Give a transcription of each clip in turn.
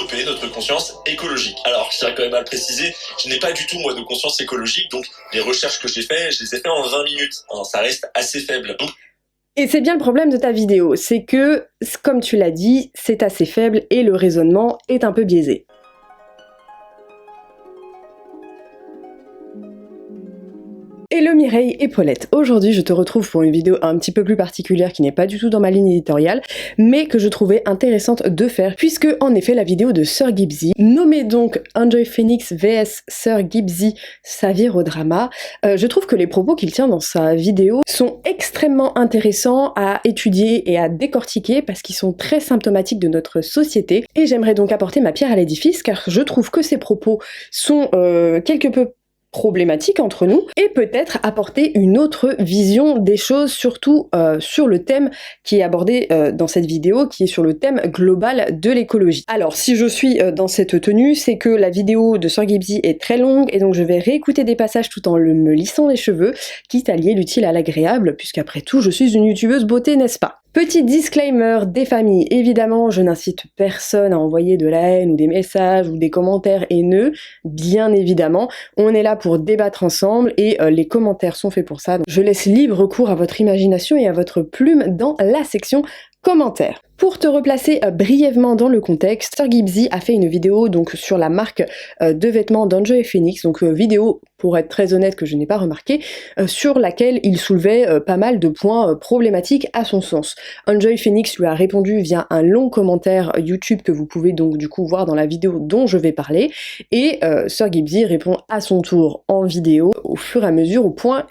développer notre conscience écologique. Alors, je tiens quand même à le préciser, je n'ai pas du tout moi de conscience écologique, donc les recherches que j'ai faites, je les ai faites en 20 minutes. Hein, ça reste assez faible. Donc, et c'est bien le problème de ta vidéo, c'est que, comme tu l'as dit, c'est assez faible et le raisonnement est un peu biaisé. Hello Mireille et Paulette, aujourd'hui je te retrouve pour une vidéo un petit peu plus particulière qui n'est pas du tout dans ma ligne éditoriale, mais que je trouvais intéressante de faire, puisque en effet la vidéo de Sir Gibbsy, nommée donc Enjoy Phoenix vs Sir Gibbsy, sa drama, je trouve que les propos qu'il tient dans sa vidéo sont extrêmement intéressants à étudier et à décortiquer parce qu'ils sont très symptomatiques de notre société, et j'aimerais donc apporter ma pierre à l'édifice car je trouve que ces propos sont quelque peu problématique entre nous, et peut-être apporter une autre vision des choses, surtout sur le thème qui est abordé dans cette vidéo, qui est sur le thème global de l'écologie. Alors si je suis dans cette tenue, c'est que la vidéo de Sir Gibbsy est très longue, et donc je vais réécouter des passages tout en me lissant les cheveux, quitte à lier l'utile à l'agréable, puisqu'après tout je suis une youtubeuse beauté, n'est-ce pas? Petit disclaimer des familles, évidemment je n'incite personne à envoyer de la haine ou des messages ou des commentaires haineux, bien évidemment, on est là pour débattre ensemble et les commentaires sont faits pour ça, donc je laisse libre cours à votre imagination et à votre plume dans la section commentaires. Pour te replacer brièvement dans le contexte, Sir Gibbsy a fait une vidéo donc sur la marque de vêtements d'Enjoy Phoenix, donc vidéo pour être très honnête que je n'ai pas remarqué, sur laquelle il soulevait pas mal de points problématiques à son sens. Enjoy Phoenix lui a répondu via un long commentaire YouTube que vous pouvez donc du coup voir dans la vidéo dont je vais parler, et Sir Gibbsy répond à son tour en vidéo au fur et à mesure au point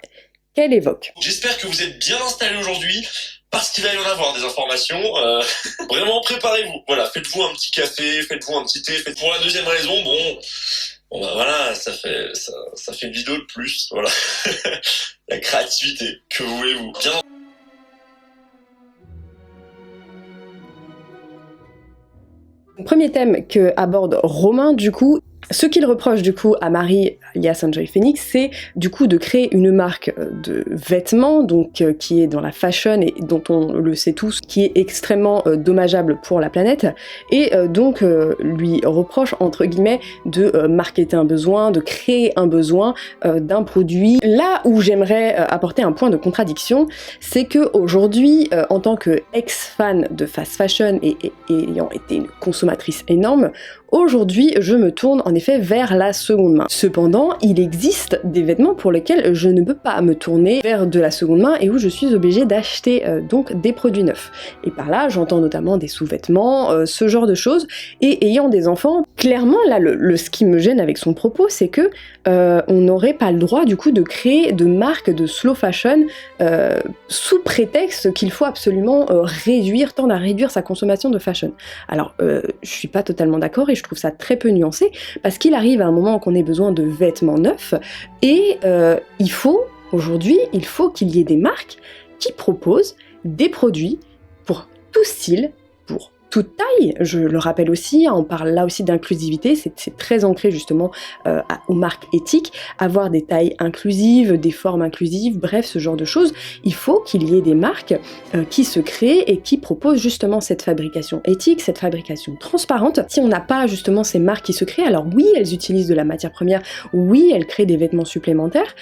qu'elle évoque. J'espère que vous êtes bien installés aujourd'hui, parce qu'il va y en avoir des informations. Vraiment, préparez-vous. Voilà, faites-vous un petit café, faites-vous un petit thé. Pour la deuxième raison, bon bah voilà, ça fait une vidéo de plus. Voilà, la créativité. Que voulez-vous? Bien. Premier thème que aborde Romain du coup. Ce qu'il reproche du coup à Marie alias Enjoy Phoenix, c'est du coup de créer une marque de vêtements, donc qui est dans la fashion et dont on le sait tous, qui est extrêmement dommageable pour la planète, et donc lui reproche entre guillemets de marketer un besoin, de créer un besoin d'un produit. Là où j'aimerais apporter un point de contradiction, c'est que aujourd'hui, en tant que ex-fan de fast fashion et ayant été une consommatrice énorme, aujourd'hui, je me tourne en effet vers la seconde main. Cependant, il existe des vêtements pour lesquels je ne peux pas me tourner vers de la seconde main et où je suis obligée d'acheter donc des produits neufs. Et par là, j'entends notamment des sous-vêtements, ce genre de choses. Et ayant des enfants, clairement, là, ce qui me gêne avec son propos, c'est que on n'aurait pas le droit du coup de créer de marques de slow fashion sous prétexte qu'il faut absolument tendre à réduire sa consommation de fashion. Alors, je suis pas totalement d'accord et je trouve ça très peu nuancé, parce qu'il arrive à un moment qu'on ait besoin de vêtements neufs, et aujourd'hui, il faut qu'il y ait des marques qui proposent des produits pour tout style, pour toute taille. Je le rappelle aussi, on parle là aussi d'inclusivité, c'est très ancré justement aux marques éthiques, avoir des tailles inclusives, des formes inclusives, bref, ce genre de choses. Il faut qu'il y ait des marques qui se créent et qui proposent justement cette fabrication éthique, cette fabrication transparente. Si on n'a pas justement ces marques qui se créent, alors oui, elles utilisent de la matière première, oui, elles créent des vêtements supplémentaires,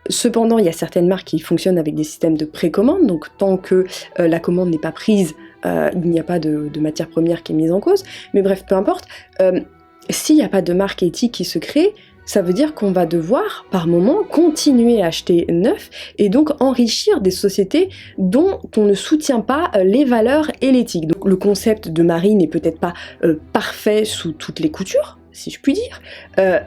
cependant, il y a certaines marques qui fonctionnent avec des systèmes de précommande, donc tant que la commande n'est pas prise, il n'y a pas de matière première qui est mise en cause, mais bref, peu importe. S'il n'y a pas de marque éthique qui se crée, ça veut dire qu'on va devoir, par moment, continuer à acheter neuf et donc enrichir des sociétés dont on ne soutient pas les valeurs et l'éthique. Donc le concept de Marie n'est peut-être pas parfait sous toutes les coutures, si je puis dire,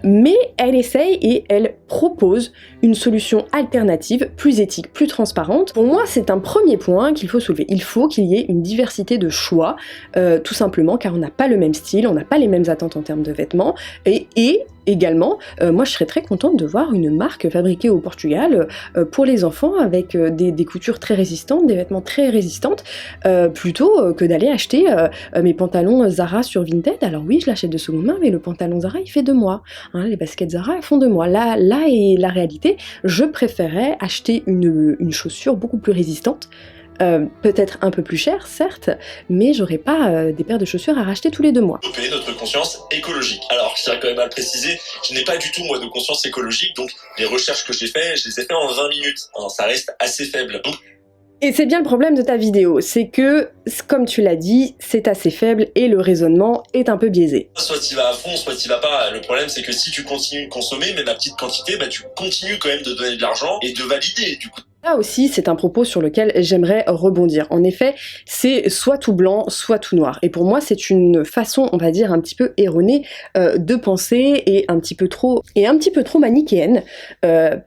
mais elle essaye et elle propose une solution alternative, plus éthique, plus transparente. Pour moi, c'est un premier point qu'il faut soulever. Il faut qu'il y ait une diversité de choix, tout simplement, car on n'a pas le même style, on n'a pas les mêmes attentes en termes de vêtements, et également, moi je serais très contente de voir une marque fabriquée au Portugal pour les enfants avec des coutures très résistantes, des vêtements très résistantes, plutôt que d'aller acheter mes pantalons Zara sur Vinted. Alors oui, je l'achète de seconde main, mais le pantalon Zara il fait 2 mois. Hein, les baskets Zara elles font 2 mois. Là est la réalité. Je préférais acheter une chaussure beaucoup plus résistante peut-être un peu plus cher, certes, mais j'aurais pas des paires de chaussures à racheter tous les 2 mois. Développer notre conscience écologique. Alors, je tiens quand même à le préciser, je n'ai pas du tout, moi, de conscience écologique, donc les recherches que j'ai faites, je les ai faites en 20 minutes. Hein, ça reste assez faible. Donc, et c'est bien le problème de ta vidéo, c'est que, comme tu l'as dit, c'est assez faible et le raisonnement est un peu biaisé. soit tu vas à fond, soit tu vas pas. Le problème, c'est que si tu continues de consommer, même à petite quantité, bah, tu continues quand même de donner de l'argent et de valider, du coup. Là aussi, c'est un propos sur lequel j'aimerais rebondir. En effet, c'est soit tout blanc, soit tout noir. Et pour moi, c'est une façon, on va dire, un petit peu erronée de penser et un petit peu trop manichéenne,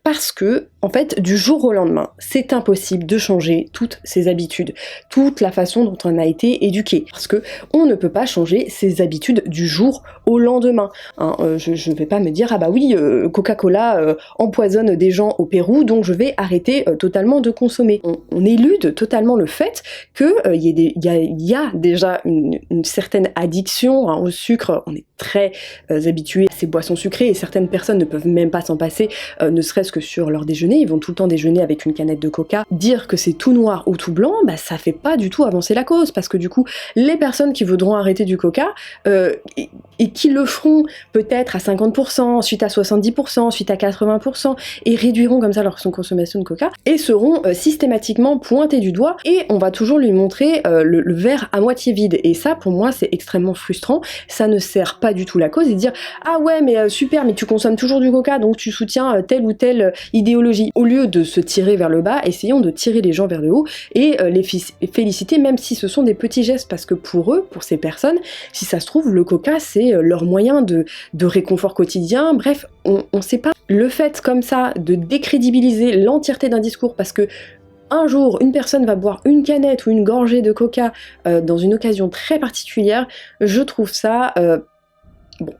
parce que, en fait, du jour au lendemain, c'est impossible de changer toutes ses habitudes, toute la façon dont on a été éduqué, parce que on ne peut pas changer ses habitudes du jour au lendemain. Hein, je ne vais pas me dire ah bah oui, Coca-Cola empoisonne des gens au Pérou, donc je vais arrêter totalement de consommer. On élude totalement le fait que il y a déjà une certaine addiction au sucre. On est très habitué à ces boissons sucrées et certaines personnes ne peuvent même pas s'en passer, ne serait-ce que sur leur déjeuner. Ils vont tout le temps déjeuner avec une canette de coca. Dire que c'est tout noir ou tout blanc, bah ça fait pas du tout avancer la cause, parce que du coup, les personnes qui voudront arrêter du coca et qui le feront peut-être à 50%, ensuite à 70%, ensuite à 80%, et réduiront comme ça leur consommation de coca, et seront systématiquement pointés du doigt, et on va toujours lui montrer le verre à moitié vide. Et ça, pour moi, c'est extrêmement frustrant. Ça ne sert pas du tout la cause, et dire ah ouais mais super, mais tu consommes toujours du coca, donc tu soutiens telle ou telle idéologie. Au lieu de se tirer vers le bas, essayons de tirer les gens vers le haut et les féliciter, même si ce sont des petits gestes, parce que pour eux, pour ces personnes, si ça se trouve, le coca c'est leur moyen de réconfort quotidien. Bref, on sait pas. Le fait comme ça de décrédibiliser l'entièreté d'un discours, parce que un jour, une personne va boire une canette ou une gorgée de coca dans une occasion très particulière, je trouve ça bon.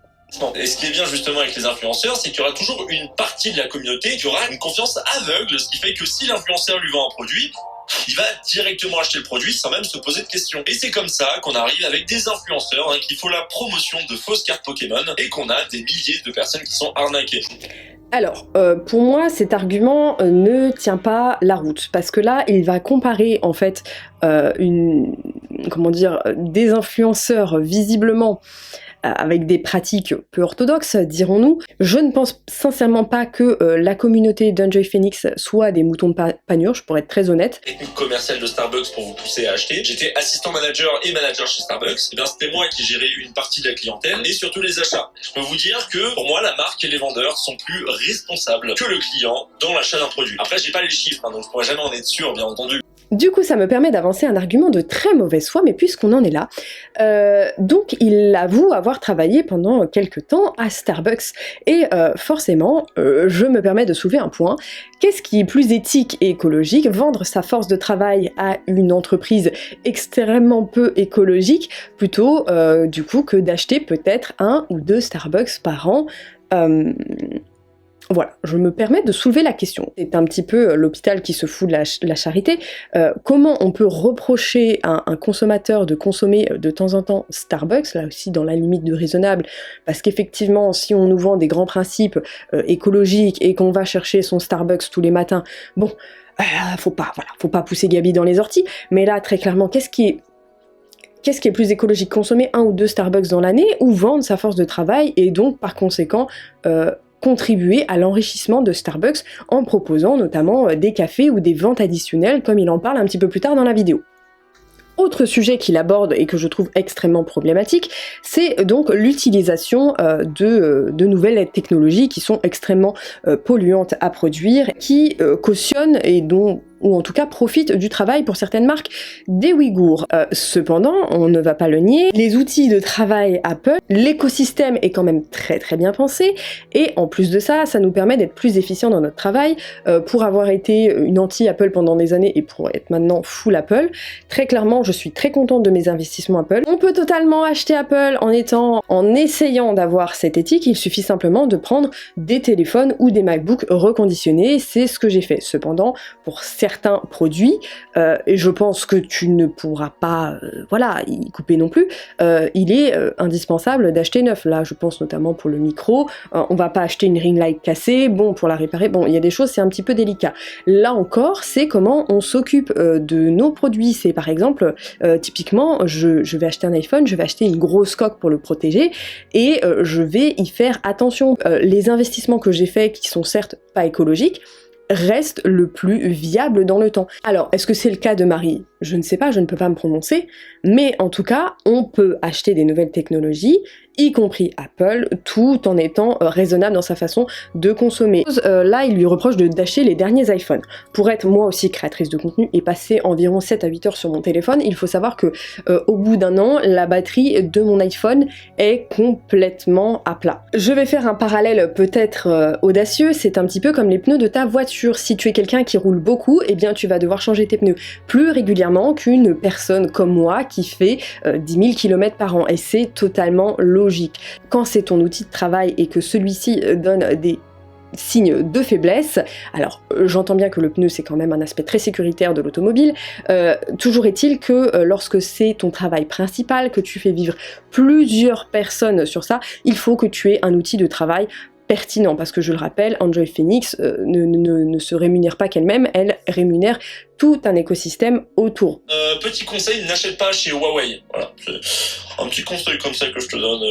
Et ce qui est bien justement avec les influenceurs, c'est qu'il y aura toujours une partie de la communauté qui aura une confiance aveugle, ce qui fait que si l'influenceur lui vend un produit, il va directement acheter le produit sans même se poser de questions. Et c'est comme ça qu'on arrive avec des influenceurs qui font la promotion de fausses cartes Pokémon et qu'on a des milliers de personnes qui sont arnaquées. Alors, pour moi, cet argument ne tient pas la route, parce que là, il va comparer en fait des influenceurs visiblement avec des pratiques peu orthodoxes, dirons-nous. Je ne pense sincèrement pas que la communauté d'Enjoy Phoenix soit des moutons de panurge, pour être très honnête. Technique commerciale de Starbucks pour vous pousser à acheter. J'étais assistant manager et manager chez Starbucks. Et bien c'était moi qui gérais une partie de la clientèle et surtout les achats. Je peux vous dire que pour moi, la marque et les vendeurs sont plus responsables que le client dans l'achat d'un produit. Après, j'ai pas les chiffres, donc je pourrais jamais en être sûr, bien entendu. Du coup, ça me permet d'avancer un argument de très mauvaise foi, mais puisqu'on en est là, donc il avoue avoir travaillé pendant quelques temps à Starbucks, et forcément, je me permets de soulever un point. Qu'est-ce qui est plus éthique et écologique? Vendre sa force de travail à une entreprise extrêmement peu écologique, plutôt du coup que d'acheter peut-être 1 ou 2 Starbucks par an. Voilà, je me permets de soulever la question. C'est un petit peu l'hôpital qui se fout de la charité. Comment on peut reprocher à un consommateur de consommer de temps en temps Starbucks, là aussi dans la limite du raisonnable, parce qu'effectivement, si on nous vend des grands principes écologiques et qu'on va chercher son Starbucks tous les matins, bon, faut pas pousser Gabi dans les orties, mais là, très clairement, qu'est-ce qui est plus écologique? Consommer 1 ou 2 Starbucks dans l'année, ou vendre sa force de travail et donc, par conséquent, contribuer à l'enrichissement de Starbucks en proposant notamment des cafés ou des ventes additionnelles, comme il en parle un petit peu plus tard dans la vidéo. Autre sujet qu'il aborde et que je trouve extrêmement problématique, c'est donc l'utilisation de nouvelles technologies qui sont extrêmement polluantes à produire, qui cautionnent ou en tout cas profitent du travail pour certaines marques des Ouïghours. Cependant, on ne va pas le nier, les outils de travail Apple, l'écosystème est quand même très très bien pensé, et en plus de ça, ça nous permet d'être plus efficients dans notre travail. Pour avoir été une anti-Apple pendant des années et pour être maintenant full Apple, très clairement, je suis très contente de mes investissements Apple. On peut totalement acheter Apple en essayant d'avoir cette éthique, il suffit simplement de prendre des téléphones ou des MacBooks reconditionnés, c'est ce que j'ai fait. Cependant, pour certains certains produits, et je pense que tu ne pourras pas y couper non plus, il est indispensable d'acheter neuf. Là, je pense notamment pour le micro, on va pas acheter une ring light cassée, bon, pour la réparer, bon, il y a des choses, c'est un petit peu délicat. Là encore, c'est comment on s'occupe de nos produits. C'est par exemple, typiquement, je vais acheter un iPhone, je vais acheter une grosse coque pour le protéger, et je vais y faire attention. Les investissements que j'ai faits, qui sont certes pas écologiques, reste le plus viable dans le temps. Alors, est-ce que c'est le cas de Marie? Je ne sais pas, je ne peux pas me prononcer, mais en tout cas, on peut acheter des nouvelles technologies, y compris Apple, tout en étant raisonnable dans sa façon de consommer. Là, il lui reproche d'acheter les derniers iPhones. Pour être moi aussi créatrice de contenu et passer environ 7 à 8 heures sur mon téléphone, il faut savoir que au bout d'un an, la batterie de mon iPhone est complètement à plat. Je vais faire un parallèle peut-être audacieux, c'est un petit peu comme les pneus de ta voiture. Si tu es quelqu'un qui roule beaucoup, eh bien tu vas devoir changer tes pneus plus régulièrement qu'une personne comme moi qui fait 10 000 km par an, et c'est totalement logique. Quand c'est ton outil de travail et que celui-ci donne des signes de faiblesse, alors j'entends bien que le pneu c'est quand même un aspect très sécuritaire de l'automobile, toujours est-il que lorsque c'est ton travail principal, que tu fais vivre plusieurs personnes sur ça, il faut que tu aies un outil de travail pertinent, parce que je le rappelle, Enjoy Phoenix ne se rémunère pas qu'elle-même, elle rémunère tout un écosystème autour. Petit conseil, n'achète pas chez Huawei. Voilà, c'est un petit conseil comme ça que je te donne.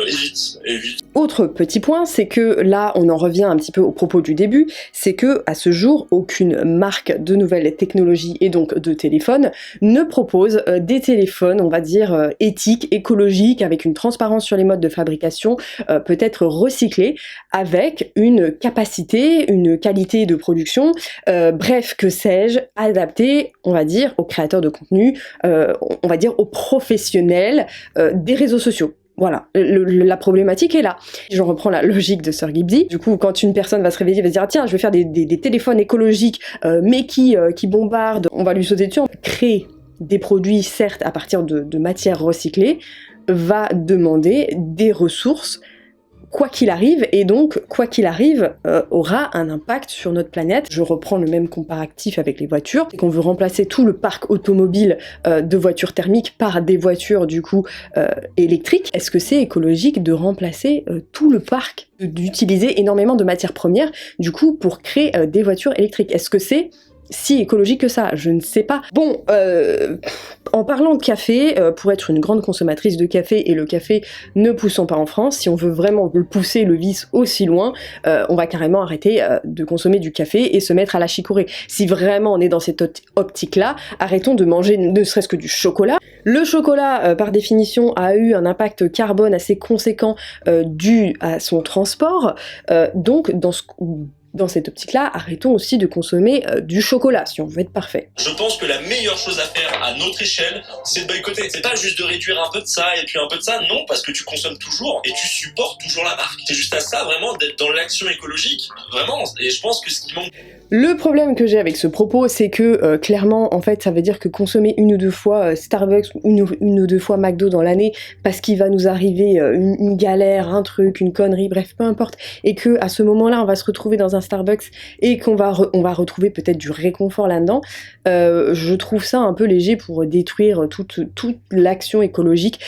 Évite. Autre petit point, c'est que là, on en revient un petit peu au propos du début, c'est que à ce jour, aucune marque de nouvelles technologies et donc de téléphones ne propose des téléphones, on va dire, éthiques, écologiques, avec une transparence sur les modes de fabrication, peut-être recyclés, avec une capacité, une qualité de production, bref, que sais-je, adaptée, on va dire, aux créateurs de contenu, on va dire aux professionnels des réseaux sociaux. Voilà, la problématique est là. Je reprends la logique de Sir Gibbsy. Du coup, quand une personne va se réveiller, va se dire ah, tiens, je vais faire des téléphones écologiques, mais qui bombardent, on va lui sauter dessus. Créer des produits, certes, à partir de matières recyclées, va demander des ressources, quoi qu'il arrive, et donc, quoi qu'il arrive, aura un impact sur notre planète. Je reprends le même comparatif avec les voitures, c'est qu'on veut remplacer tout le parc automobile de voitures thermiques par des voitures, du coup, électriques. Est-ce que c'est écologique de remplacer tout le parc, d'utiliser énormément de matières premières, du coup, pour créer des voitures électriques? Est-ce que c'est si écologique que ça? Je ne sais pas. Bon, en parlant de café, pour être une grande consommatrice de café, et le café ne poussant pas en France, si on veut vraiment pousser le vice aussi loin, on va carrément arrêter de consommer du café et se mettre à la chicorée. Si vraiment on est dans cette optique-là, arrêtons de manger ne serait-ce que du chocolat. Le chocolat, par définition, a eu un impact carbone assez conséquent dû à son transport, donc dans cette optique-là, arrêtons aussi de consommer du chocolat, si on veut être parfait. Je pense que la meilleure chose à faire à notre échelle, c'est de boycotter. C'est pas juste de réduire un peu de ça et puis un peu de ça, non, parce que tu consommes toujours et tu supportes toujours la marque. C'est juste à ça, vraiment, d'être dans l'action écologique. Vraiment, et je pense que ce qui manque... Le problème que j'ai avec ce propos, c'est que clairement, en fait, ça veut dire que consommer une ou deux fois Starbucks, une ou deux fois McDo dans l'année, parce qu'il va nous arriver une galère, un truc, une connerie, bref, peu importe, et que à ce moment-là, on va se retrouver dans un Starbucks et qu'on va retrouver peut-être du réconfort là-dedans, je trouve ça un peu léger pour détruire toute l'action écologique,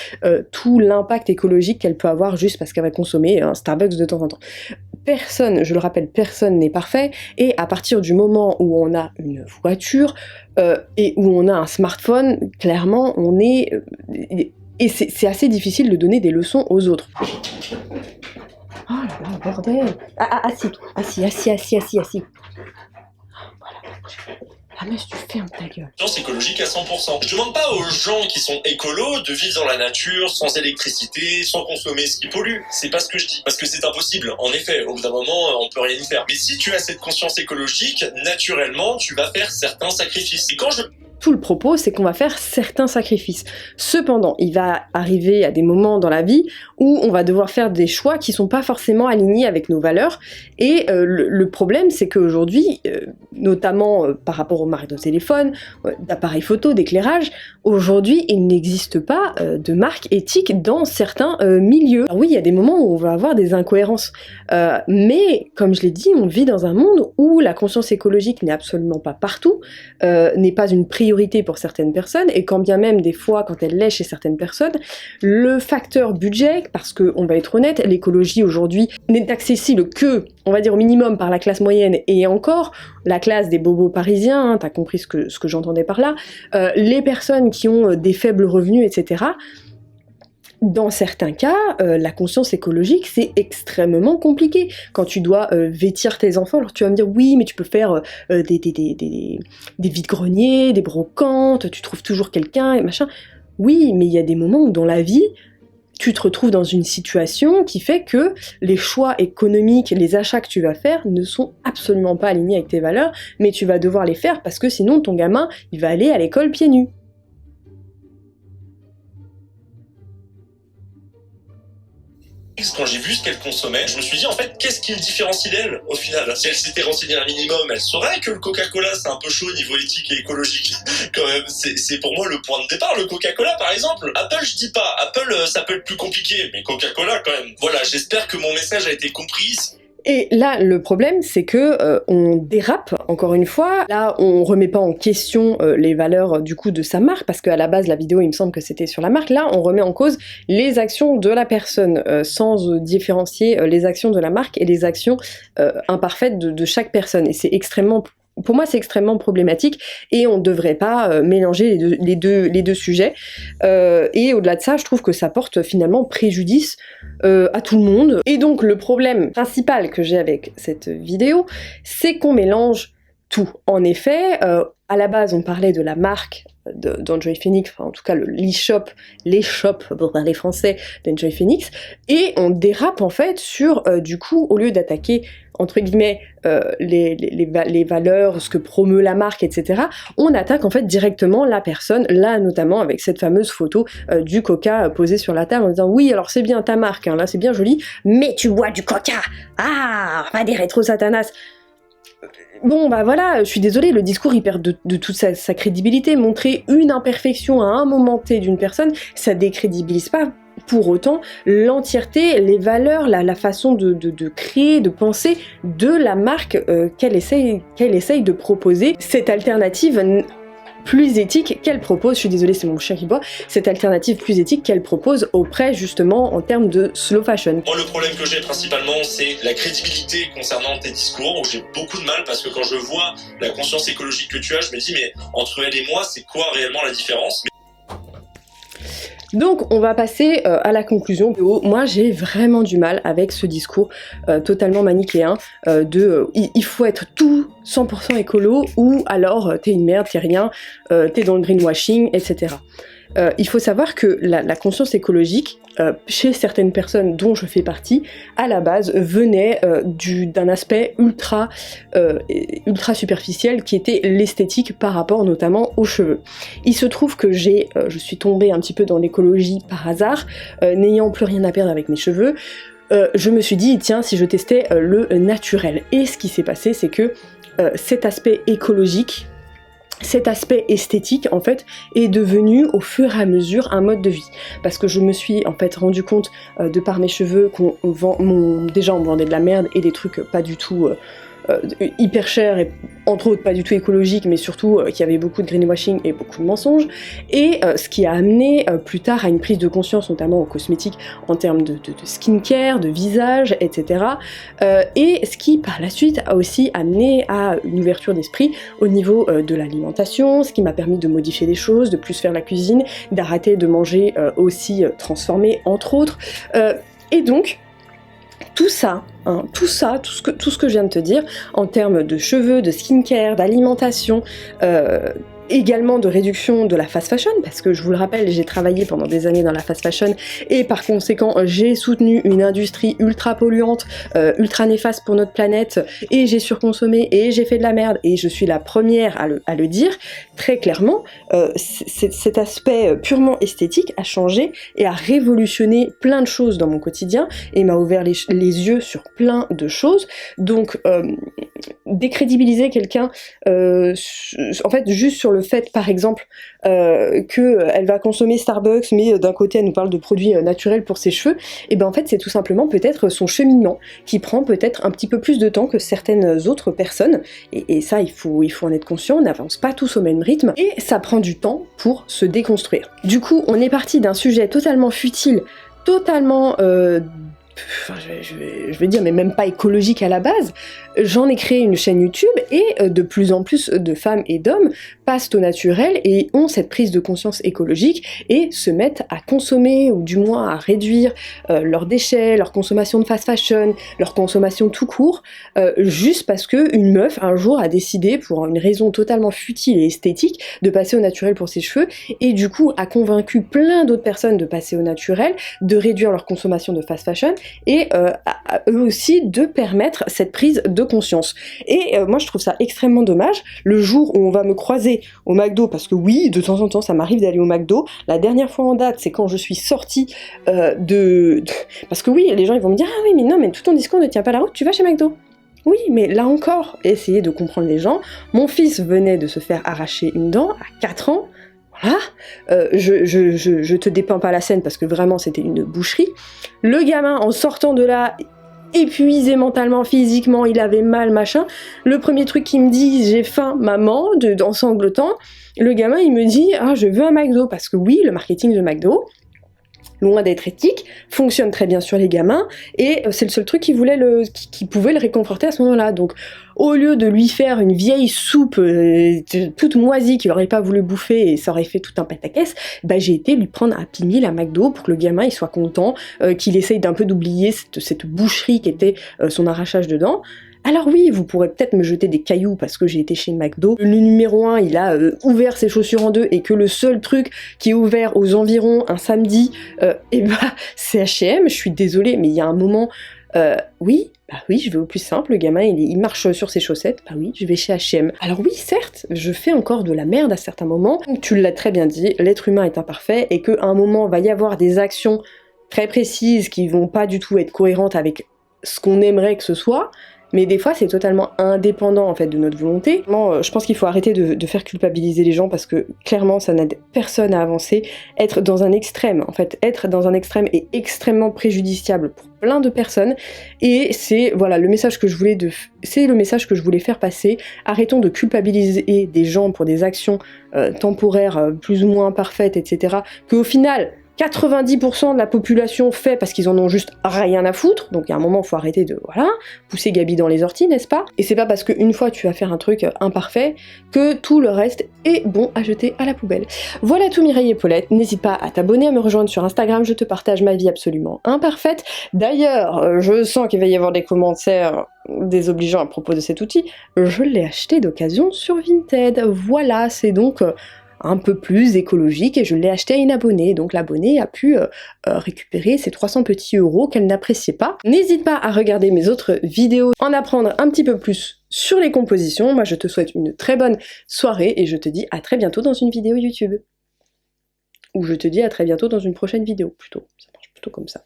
tout l'impact écologique qu'elle peut avoir juste parce qu'elle va consommer un Starbucks de temps en temps. Personne, je le rappelle, personne n'est parfait, et à partir du moment où on a une voiture et où on a un smartphone, clairement, on est... et c'est assez difficile de donner des leçons aux autres. Oh là là, bordel. Assis. Voilà. Ah mais tu fermes ta gueule. C'est écologique à 100%. Je demande pas aux gens qui sont écolos de vivre dans la nature, sans électricité, sans consommer ce qui pollue. C'est pas ce que je dis. Parce que c'est impossible. En effet, au bout d'un moment, on peut rien y faire. Mais si tu as cette conscience écologique, naturellement, tu vas faire certains sacrifices. Et quand je tout le propos, c'est qu'on va faire certains sacrifices. Cependant, il va arriver à des moments dans la vie où on va devoir faire des choix qui sont pas forcément alignés avec nos valeurs. Et le problème, c'est qu'aujourd'hui, notamment par rapport aux marques de téléphone, d'appareils photo, d'éclairage, aujourd'hui, il n'existe pas de marque éthique dans certains milieux. Alors oui, il y a des moments où on va avoir des incohérences, mais comme je l'ai dit, on vit dans un monde où la conscience écologique n'est absolument pas partout, n'est pas une priorité pour certaines personnes, et quand bien même des fois, quand elle l'est chez certaines personnes, le facteur budget, parce qu'on va être honnête, l'écologie aujourd'hui n'est accessible que, on va dire au minimum, par la classe moyenne, et encore, la classe des bobos parisiens, hein, t'as compris ce que j'entendais par là, les personnes qui ont des faibles revenus, etc., dans certains cas, la conscience écologique, c'est extrêmement compliqué. Quand tu dois vêtir tes enfants, alors tu vas me dire, oui, mais tu peux faire des vide-greniers, des brocantes, tu trouves toujours quelqu'un, et machin. Oui, mais il y a des moments où dans la vie, tu te retrouves dans une situation qui fait que les choix économiques, les achats que tu vas faire ne sont absolument pas alignés avec tes valeurs, mais tu vas devoir les faire parce que sinon ton gamin, il va aller à l'école pieds nus. Quand j'ai vu ce qu'elle consommait, je me suis dit en fait qu'est-ce qui me différencie d'elle au final. Si elle s'était renseignée un minimum, elle saurait que le Coca-Cola c'est un peu chaud au niveau éthique et écologique. Quand même, c'est pour moi le point de départ. Le Coca-Cola par exemple, Apple je dis pas, Apple ça peut être plus compliqué, mais Coca-Cola quand même. Voilà, j'espère que mon message a été compris. Et là, le problème, c'est que on dérape, encore une fois. Là, on remet pas en question les valeurs du coup de sa marque, parce qu'à la base, la vidéo, il me semble que c'était sur la marque. Là, on remet en cause les actions de la personne, sans différencier les actions de la marque et les actions imparfaites de chaque personne. Et c'est extrêmement... Pour moi, c'est extrêmement problématique et on ne devrait pas mélanger les deux sujets. Et au-delà de ça, je trouve que ça porte finalement préjudice à tout le monde. Et donc, le problème principal que j'ai avec cette vidéo, c'est qu'on mélange tout. En effet, à la base, on parlait de la marque d'Enjoy Phoenix, enfin en tout cas l'e-shop, les shops, pour parler français, d'Enjoy Phoenix, et on dérape en fait sur, du coup, au lieu d'attaquer entre guillemets les valeurs, ce que promeut la marque, etc., on attaque en fait directement la personne, là notamment avec cette fameuse photo du coca posée sur la table en disant oui alors c'est bien ta marque, hein, là c'est bien joli, mais tu bois du coca, ah, pas des rétro-satanas. Bon bah voilà, je suis désolée, le discours il perd de toute sa crédibilité. Montrer une imperfection à un moment T d'une personne, ça décrédibilise pas pour autant l'entièreté, les valeurs, la façon de créer, de penser de la marque qu'elle essaye de proposer. Cette alternative plus éthique qu'elle propose, je suis désolée c'est mon chien qui boit, cette alternative plus éthique qu'elle propose auprès justement en termes de slow fashion. Moi le problème que j'ai principalement c'est la crédibilité concernant tes discours, où j'ai beaucoup de mal parce que quand je vois la conscience écologique que tu as, je me dis mais entre elle et moi c'est quoi réellement la différence? Donc on va passer à la conclusion. Moi j'ai vraiment du mal avec ce discours totalement manichéen il faut être tout 100% écolo ou alors t'es une merde, t'es rien, t'es dans le greenwashing, etc. Il faut savoir que la conscience écologique, chez certaines personnes dont je fais partie, à la base venait d'un aspect ultra superficiel qui était l'esthétique par rapport notamment aux cheveux. Il se trouve que je suis tombée un petit peu dans l'écologie par hasard, n'ayant plus rien à perdre avec mes cheveux. Je me suis dit tiens si je testais le naturel, et ce qui s'est passé c'est que cet aspect écologique, cet aspect esthétique en fait est devenu au fur et à mesure un mode de vie, parce que je me suis en fait rendu compte de par mes cheveux déjà on me vendait de la merde et des trucs pas du tout hyper chers et entre autres pas du tout écologiques, mais surtout qu'il y avait beaucoup de greenwashing et beaucoup de mensonges, et ce qui a amené plus tard à une prise de conscience notamment aux cosmétiques en termes de skincare, de visage, etc. Et ce qui par la suite a aussi amené à une ouverture d'esprit au niveau de l'alimentation, ce qui m'a permis de modifier les choses, de plus faire la cuisine, d'arrêter de manger aussi transformé entre autres, et donc tout ça, tout ce que je viens de te dire, en termes de cheveux, de skincare, d'alimentation, également de réduction de la fast fashion, parce que je vous le rappelle, j'ai travaillé pendant des années dans la fast fashion et par conséquent j'ai soutenu une industrie ultra polluante, ultra néfaste pour notre planète, et j'ai surconsommé et j'ai fait de la merde, et je suis la première à le dire très clairement. Cet aspect purement esthétique a changé et a révolutionné plein de choses dans mon quotidien et m'a ouvert les yeux sur plein de choses. Donc décrédibiliser quelqu'un en fait juste sur le fait par exemple qu'elle va consommer Starbucks mais d'un côté elle nous parle de produits naturels pour ses cheveux, et ben en fait c'est tout simplement peut-être son cheminement qui prend peut-être un petit peu plus de temps que certaines autres personnes, et ça il faut en être conscient, on n'avance pas tous au même rythme et ça prend du temps pour se déconstruire. Du coup on est parti d'un sujet totalement futile, totalement enfin, je vais dire, mais même pas écologique à la base. J'en ai créé une chaîne YouTube et de plus en plus de femmes et d'hommes passent au naturel et ont cette prise de conscience écologique et se mettent à consommer, ou du moins à réduire leurs déchets, leur consommation de fast fashion, leur consommation tout court, juste parce que une meuf un jour a décidé, pour une raison totalement futile et esthétique, de passer au naturel pour ses cheveux, et du coup a convaincu plein d'autres personnes de passer au naturel, de réduire leur consommation de fast fashion, et à eux aussi de permettre cette prise de conscience. Et moi je trouve ça extrêmement dommage, le jour où on va me croiser au McDo, parce que oui, de temps en temps ça m'arrive d'aller au McDo, la dernière fois en date c'est quand je suis sortie parce que oui, les gens ils vont me dire « Ah oui mais non, mais tout ton discours ne tient pas la route, tu vas chez McDo ». Oui, mais là encore, essayez de comprendre les gens. Mon fils venait de se faire arracher une dent à 4 ans, voilà, je te dépeins pas la scène parce que vraiment c'était une boucherie. Le gamin en sortant de là, épuisé mentalement, physiquement, il avait mal, machin. Le premier truc qu'il me dit, j'ai faim, maman, en sanglotant. Le gamin il me dit, ah je veux un McDo, parce que oui, le marketing de McDo, loin d'être éthique, fonctionne très bien sur les gamins, et c'est le seul truc qui pouvait le réconforter à ce moment-là. Donc au lieu de lui faire une vieille soupe toute moisie qu'il aurait pas voulu bouffer et ça aurait fait tout un pataquès, bah j'ai été lui prendre un Happy Meal à McDo pour que le gamin il soit content, qu'il essaye d'un peu d'oublier cette boucherie qui était son arrachage de dents. Alors oui, vous pourrez peut-être me jeter des cailloux parce que j'ai été chez McDo. Le numéro 1, il a ouvert ses chaussures en deux, et que le seul truc qui est ouvert aux environs un samedi, et bah c'est H&M, je suis désolée, mais il y a un moment... oui, je vais au plus simple, le gamin il marche sur ses chaussettes, bah oui, je vais chez H&M. Alors oui, certes, je fais encore de la merde à certains moments, tu l'as très bien dit, l'être humain est imparfait, et qu'à un moment, va y avoir des actions très précises qui vont pas du tout être cohérentes avec ce qu'on aimerait que ce soit, mais des fois c'est totalement indépendant en fait de notre volonté. Je pense qu'il faut arrêter de faire culpabiliser les gens, parce que clairement ça n'aide personne à avancer. Être dans un extrême est extrêmement préjudiciable pour plein de personnes, et c'est voilà le message que je voulais faire passer. Arrêtons de culpabiliser des gens pour des actions temporaires plus ou moins parfaites, etc., qu'au final 90% de la population fait parce qu'ils en ont juste rien à foutre. Donc il y a un moment, il faut arrêter de pousser Gabi dans les orties, n'est-ce pas? Et c'est pas parce qu'une fois tu vas faire un truc imparfait que tout le reste est bon à jeter à la poubelle. Voilà tout, Mireille et Paulette. N'hésite pas à t'abonner, à me rejoindre sur Instagram, je te partage ma vie absolument imparfaite. D'ailleurs, je sens qu'il va y avoir des commentaires désobligeants à propos de cet outil. Je l'ai acheté d'occasion sur Vinted. Voilà, c'est donc... un peu plus écologique, et je l'ai acheté à une abonnée, donc l'abonnée a pu récupérer ses 300 petits euros qu'elle n'appréciait pas. N'hésite pas à regarder mes autres vidéos, en apprendre un petit peu plus sur les compositions. Moi je te souhaite une très bonne soirée et je te dis à très bientôt dans une vidéo YouTube. Ou je te dis à très bientôt dans une prochaine vidéo, plutôt, ça marche plutôt comme ça.